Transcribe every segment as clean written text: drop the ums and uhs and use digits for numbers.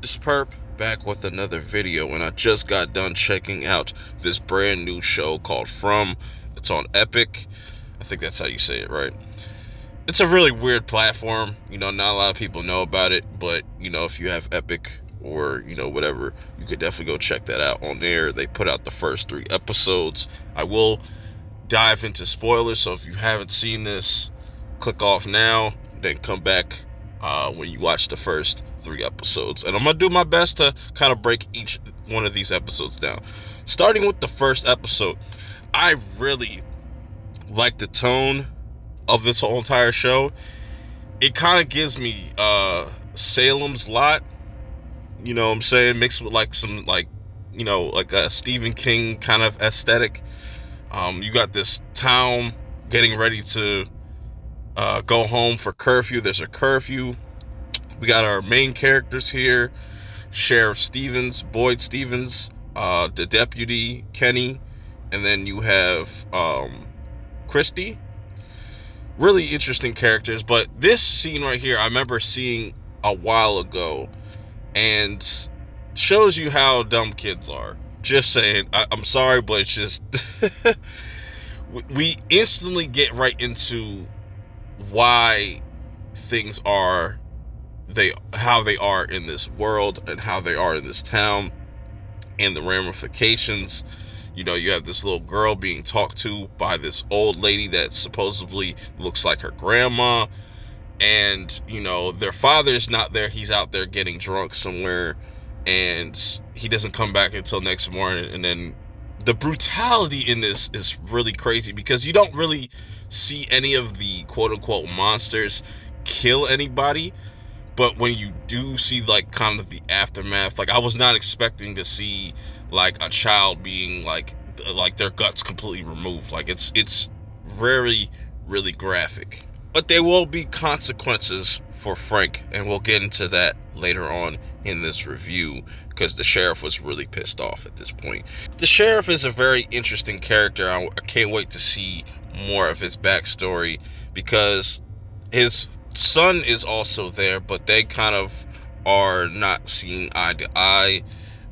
This perp back with another video, and I just got done checking out this brand new show called From. It's on Epic. I think that's how you say it, right? It's a really weird platform. Not a lot of people know about it, but if you have Epic or whatever, you could definitely go check that out on there. They put out the first 3 episodes. I will dive into spoilers, so if you haven't seen this, click off now, then come back when you watch the first 3 episodes. And I'm gonna do my best to kind of break each one of these episodes down. Starting with the first episode, I really like the tone of this whole entire show. It kind of gives me Salem's Lot, you know what I'm saying, mixed with like some like a Stephen King kind of aesthetic. You got this town getting ready to go home for curfew. There's a curfew. We got our main characters here: Sheriff Stevens, Boyd Stevens, the deputy Kenny, and then you have Christy. Really interesting characters. But this scene right here, I remember seeing a while ago, and shows you how dumb kids are. Just saying. I'm sorry, but it's just we instantly get right into why things are how they are in this world and how they are in this town, and the ramifications. You have this little girl being talked to by this old lady that supposedly looks like her grandma, and their father's not there. He's out there getting drunk somewhere, and he doesn't come back until next morning. And then the brutality in this is really crazy, because you don't really see any of the quote-unquote monsters kill anybody, but when you do see like kind of the aftermath, like I was not expecting to see like a child being like their guts completely removed. Like it's very, really graphic. But there will be consequences for Frank, and we'll get into that later on in this review, because the sheriff was really pissed off at this point. The sheriff is a very interesting character. I can't wait to see more of his backstory, because his son is also there, but they kind of are not seeing eye to eye.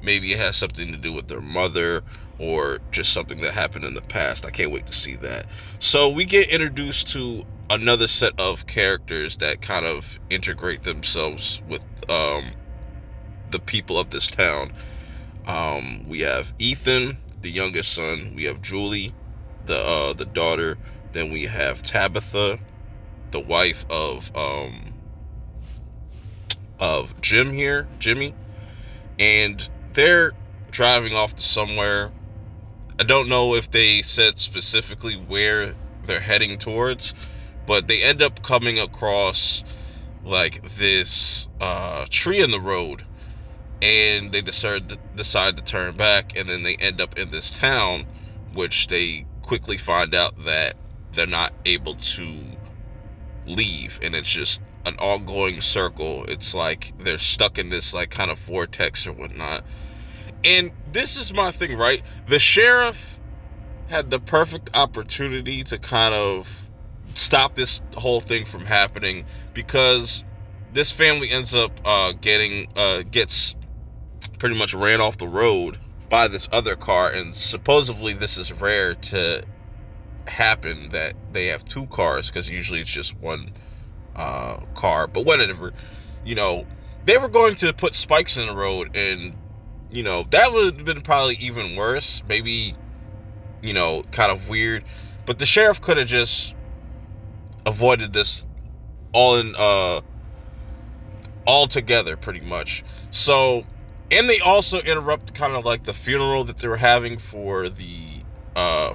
Maybe it has something to do with their mother, or just something that happened in the past. I can't wait to see that. So we get introduced to another set of characters that kind of integrate themselves with the people of this town. We have Ethan, the youngest son. We have Julie, the daughter. Then we have Tabitha, the wife of Jimmy, and they're driving off to somewhere. I don't know if they said specifically where they're heading towards, but they end up coming across like this tree in the road, and they decide to turn back, and then they end up in this town, which they quickly find out that they're not able to leave, and it's just an ongoing circle. It's like they're stuck in this like kind of vortex or whatnot. And this is my thing, right? The sheriff had the perfect opportunity to kind of stop this whole thing from happening, because this family ends up gets pretty much ran off the road by this other car, and supposedly this is rare to happen, that they have 2 cars, because usually it's just one car. But whatever, they were going to put spikes in the road, and that would have been probably even worse, maybe kind of weird. But the sheriff could have just avoided this altogether, pretty much. So, and they also interrupt kind of like the funeral that they were having for the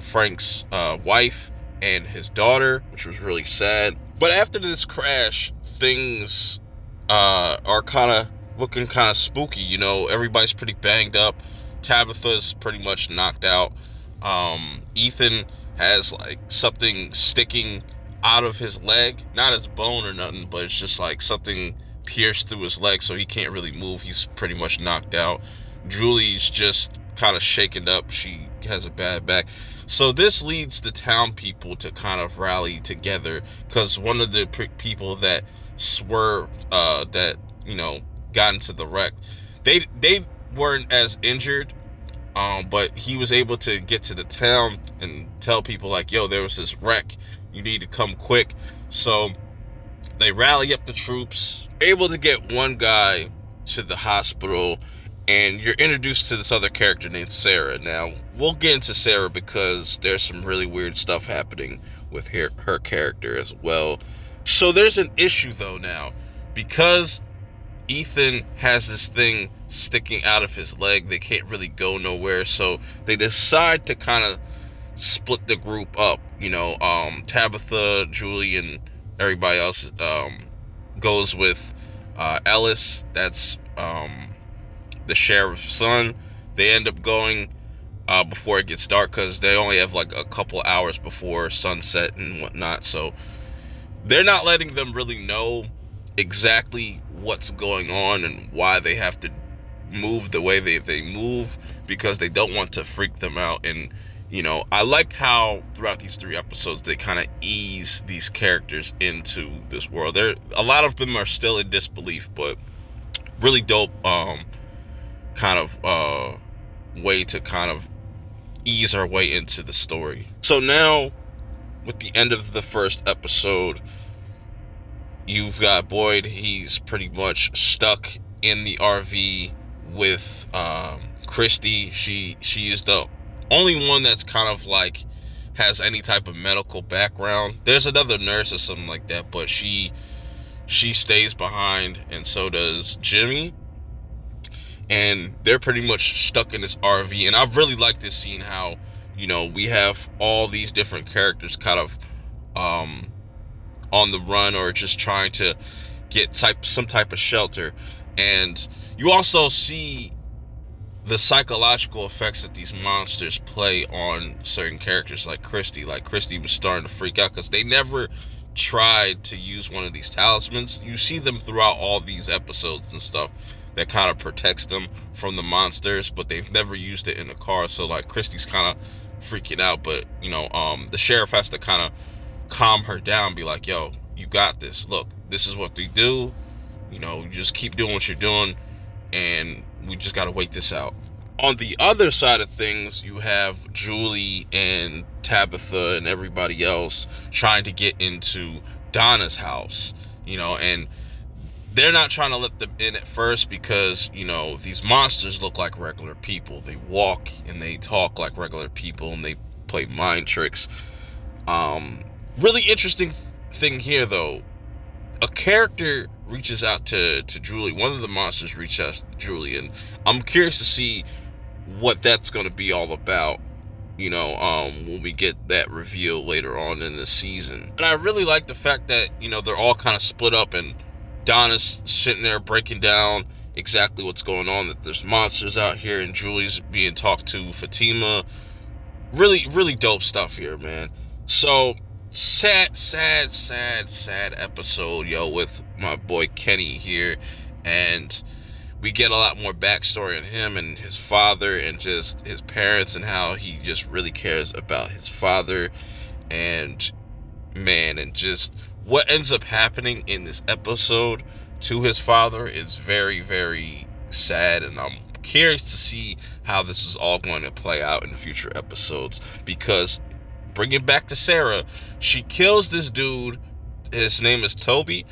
Frank's wife and his daughter, which was really sad. But after this crash, things are kind of looking kind of spooky. Everybody's pretty banged up. Tabitha's pretty much knocked out. Ethan has like something sticking out of his leg, not his bone or nothing, but it's just like something pierced through his leg, so he can't really move. He's pretty much knocked out. Julie's just kind of shaken up. She has a bad back. So this leads the town people to kind of rally together, because one of the people that swerved, that got into the wreck, They weren't as injured, but he was able to get to the town and tell people like, yo, there was this wreck, you need to come quick. So they rally up the troops, able to get one guy to the hospital, and you're introduced to this other character named Sarah. Now, we'll get into Sarah because there's some really weird stuff happening with her character as well. So there's an issue though now, because Ethan has this thing sticking out of his leg. They can't really go nowhere, so they decide to kind of split the group up. Tabitha, Julie, and everybody else goes with Ellis. That's the sheriff's son. They end up going before it gets dark because they only have like a couple hours before sunset and whatnot. So they're not letting them really know exactly what's going on and why they have to move the way they move, because they don't want to freak them out. And I like how throughout these 3 episodes they kind of ease these characters into this world. A lot of them are still in disbelief, but really dope kind of way to kind of ease our way into the story. So now, with the end of the first episode, you've got Boyd. He's pretty much stuck in the RV with Christy. She is the only one that's kind of like has any type of medical background. There's another nurse or something like that, but she stays behind, and so does Jimmy. And they're pretty much stuck in this RV. And I really like this scene, how we have all these different characters kind of on the run, or just trying to get some type of shelter. And you also see the psychological effects that these monsters play on certain characters, like Christy. Like, Christy was starting to freak out because they never tried to use one of these talismans. You see them throughout all these episodes and stuff that kind of protects them from the monsters, but they've never used it in the car. So like, Christy's kind of freaking out, but the sheriff has to kind of calm her down, be like, yo, you got this. Look, this is what they do. You just keep doing what you're doing, and we just got to wait this out. On the other side of things, you have Julie and Tabitha and everybody else trying to get into Donna's house, and they're not trying to let them in at first because, these monsters look like regular people. They walk and they talk like regular people, and they play mind tricks. Really interesting thing here, though. A character reaches out to Julie. One of the monsters reaches out to Julie, and I'm curious to see what that's going to be all about, when we get that reveal later on in the season. And I really like the fact that, they're all kind of split up, and Donna's sitting there breaking down exactly what's going on, that there's monsters out here, and Julie's being talked to Fatima. Really, really dope stuff here, man. So, sad episode, with my boy Kenny here, and we get a lot more backstory on him and his father and just his parents, and how he just really cares about his father. And man, and just what ends up happening in this episode to his father is very, very sad, and I'm curious to see how this is all going to play out in future episodes. Because bringing back to Sarah, she kills this dude, his name is Toby,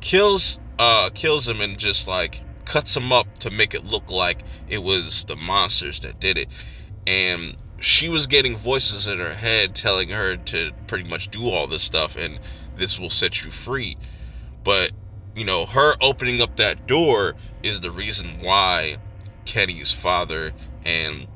kills him, and just like cuts him up to make it look like it was the monsters that did it. And she was getting voices in her head telling her to pretty much do all this stuff, and this will set you free. But her opening up that door is the reason why Kenny's father and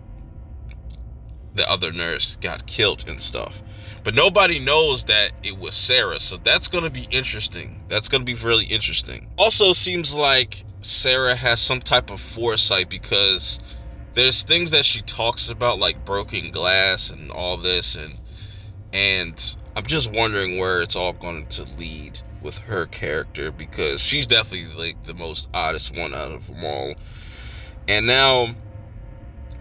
the other nurse got killed and stuff. But nobody knows that it was Sarah, so that's going to be interesting. That's going to be really interesting. Also, seems like Sarah has some type of foresight, because there's things that she talks about, like broken glass and all this, and I'm just wondering where it's all going to lead with her character, because she's definitely like the most oddest one out of them all. And now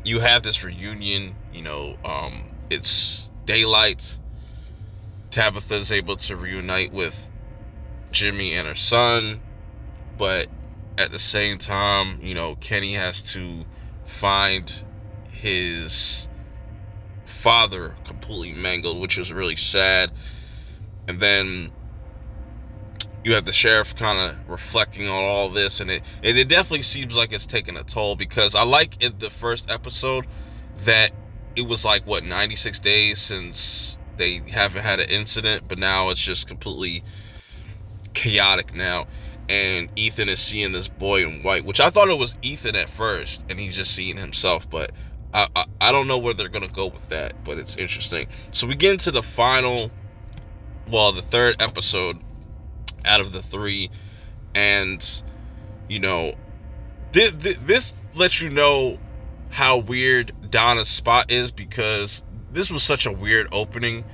you have this reunion, it's daylight. Tabitha's able to reunite with Jimmy and her son, but at the same time, Kenny has to find his father completely mangled, which was really sad. And then you have the sheriff kind of reflecting on all this, and it definitely seems like it's taking a toll, because I like in the first episode that it was like 96 days since they haven't had an incident, but now it's just completely chaotic now, and Ethan is seeing this boy in white, which I thought it was Ethan at first and he's just seeing himself, but I don't know where they're gonna go with that, but it's interesting. So we get into the third episode out of the 3, and this lets you know how weird Donna's spot is, because this was such a weird opening.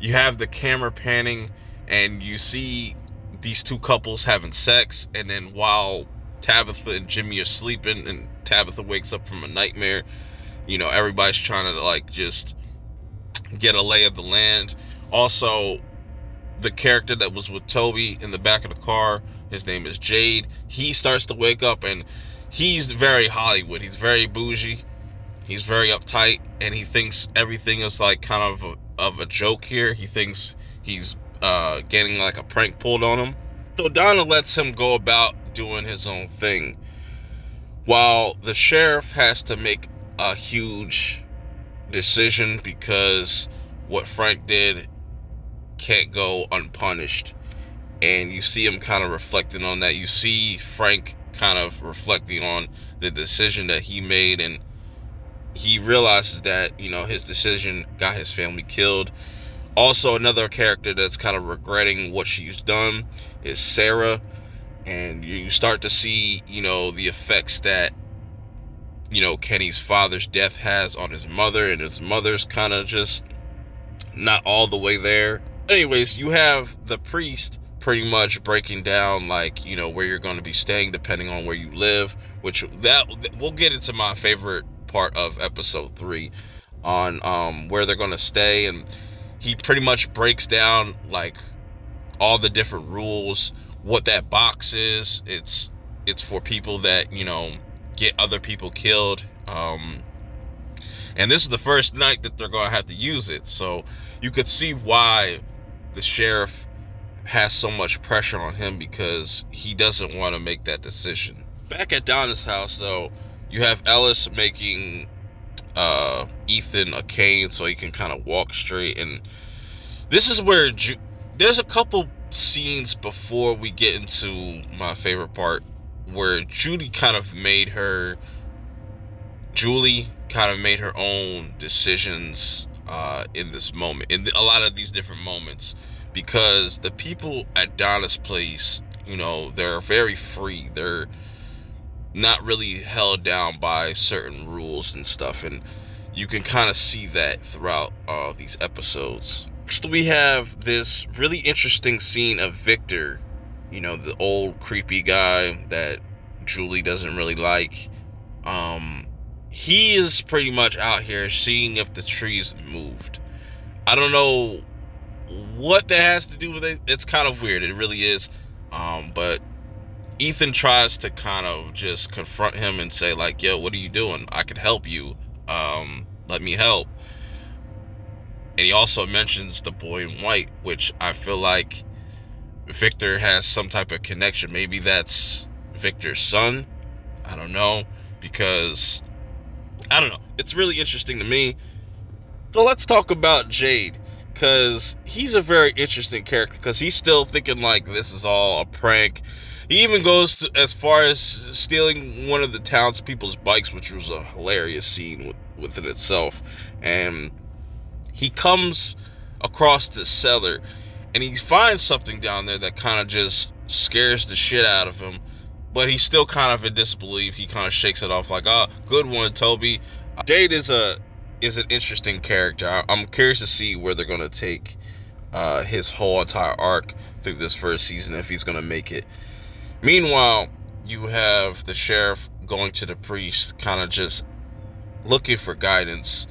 You have the camera panning and you see these two couples having sex, and then while Tabitha and Jimmy are sleeping and Tabitha wakes up from a nightmare, everybody's trying to just get a lay of the land. Also, the character that was with Toby in the back of the car, his name is Jade, he starts to wake up, and he's very Hollywood. He's very bougie. He's very uptight, and he thinks everything is kind of a joke here. He thinks he's getting a prank pulled on him. So Donna lets him go about doing his own thing, while the sheriff has to make a huge decision, because what Frank did can't go unpunished. And you see him kind of reflecting on that. You see Frank kind of reflecting on the decision that he made, and he realizes that his decision got his family killed. Also, another character that's kind of regretting what she's done is Sarah, and you start to see the effects that Kenny's father's death has on his mother, and his mother's kind of just not all the way there. Anyways, you have the priest pretty much breaking down where you're going to be staying depending on where you live, which that we'll get into my favorite part of episode 3 on where they're going to stay. And he pretty much breaks down all the different rules, what that box is. It's for people that get other people killed, and this is the first night that they're going to have to use it, so you could see why the sheriff has so much pressure on him, because he doesn't want to make that decision. Back at Donna's house, though, you have Ellis making Ethan a cane so he can kind of walk straight, and this is where there's a couple scenes before we get into my favorite part, where Julie kind of made her own decisions in this moment, in a lot of these different moments, because the people at Donna's place, they're very free. They're not really held down by certain rules and stuff, and you can kind of see that throughout these episodes. Next, we have this really interesting scene of Victor, the old creepy guy that Julie doesn't really like. He is pretty much out here seeing if the trees moved. I don't know what that has to do with it. It's kind of weird. It really is. But Ethan tries to kind of just confront him and say yo, what are you doing? I could help you. Let me help. And he also mentions the boy in white, which I feel like Victor has some type of connection. Maybe that's Victor's son. I don't know, because I don't know. It's really interesting to me. So let's talk about Jade, because he's a very interesting character, because he's still thinking this is all a prank. He even goes as far as stealing one of the townspeople's bikes, which was a hilarious scene within itself. And he comes across this cellar, and he finds something down there that kind of just scares the shit out of him. But he's still kind of in disbelief. He kind of shakes it off oh, good one, Toby. Jade is an interesting character. I'm curious to see where they're going to take his whole entire arc through this first season, if he's going to make it. Meanwhile, you have the sheriff going to the priest, kind of just looking for guidance.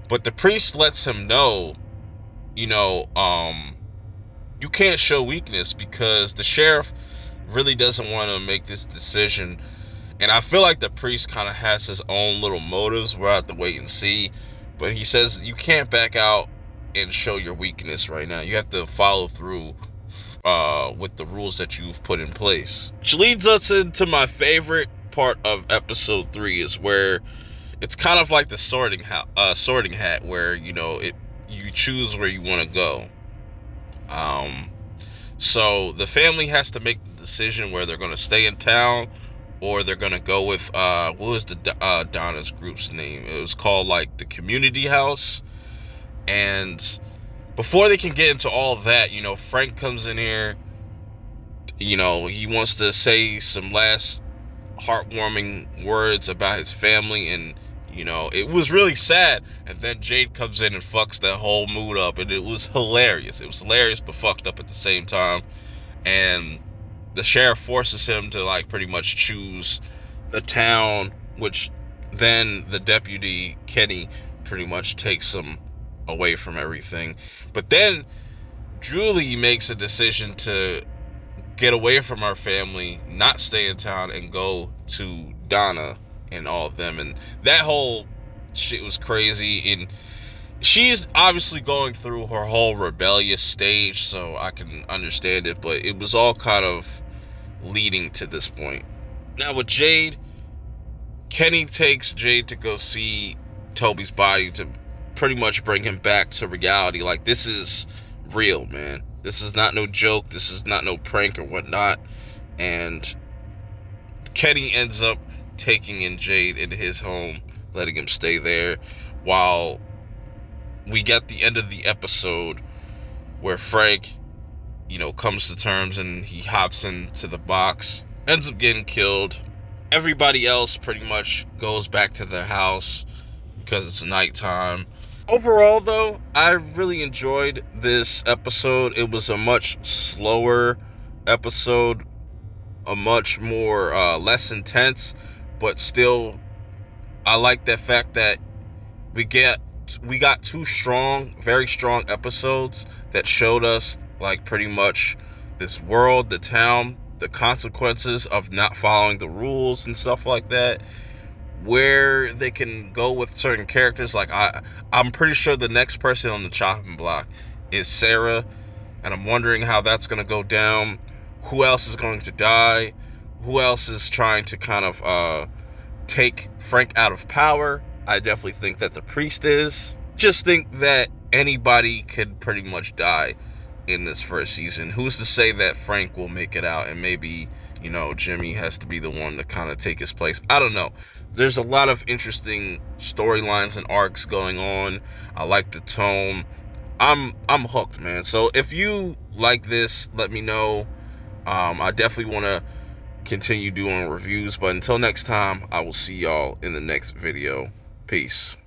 But the priest lets him know, you can't show weakness, because the sheriff really doesn't want to make this decision. And I feel like the priest kind of has his own little motives. We'll have to wait and see. But he says you can't back out and show your weakness right now. You have to follow through with the rules that you've put in place. Which leads us into my favorite part of episode 3, is where it's kind of like the sorting hat, where you choose where you want to go. So the family has to make the decision where they're going to stay in town, or they're going to go with what was the Donna's group's name? It was called like the community house. And before they can get into all that, Frank comes in here. He wants to say some last heartwarming words about his family, and it was really sad. And then Jade comes in and fucks that whole mood up, and it was hilarious. It was hilarious but fucked up at the same time. And the sheriff forces him to like pretty much choose the town, which then the deputy Kenny pretty much takes him away from everything. But then Julie makes a decision to get away from our family, not stay in town, and go to Donna and all of them. And that whole shit was crazy. And she's obviously going through her whole rebellious stage, so I can understand it. But it was all kind of leading to this point. Now with Jade, Kenny takes Jade to go see Toby's body to pretty much bring him back to reality. Like, this is real, man. This is not no joke. This is not no prank or whatnot. And Kenny ends up taking in Jade into his home, letting him stay there, while we get the end of the episode where Frank, comes to terms and he hops into the box, ends up getting killed. Everybody else pretty much goes back to their house because it's nighttime. Overall, though, I really enjoyed this episode. It was a much slower episode, a much more less intense, but still, I like the fact that we got 2 very strong episodes that showed us like pretty much this world, the town, the consequences of not following the rules and stuff like that. Where they can go with certain characters. Like I'm pretty sure the next person on the chopping block is Sarah, and I'm wondering how that's going to go down. Who else is going to die? Who else is trying to kind of take Frank out of power? I definitely think that the priest is. Just think that anybody could pretty much die in this first season. Who's to say that Frank will make it out, and maybe Jimmy has to be the one to kind of take his place? I don't know. There's a lot of interesting storylines and arcs going on. I like the tone. I'm hooked, man. So if you like this, let me know. I definitely want to continue doing reviews. But until next time, I will see y'all in the next video. Peace.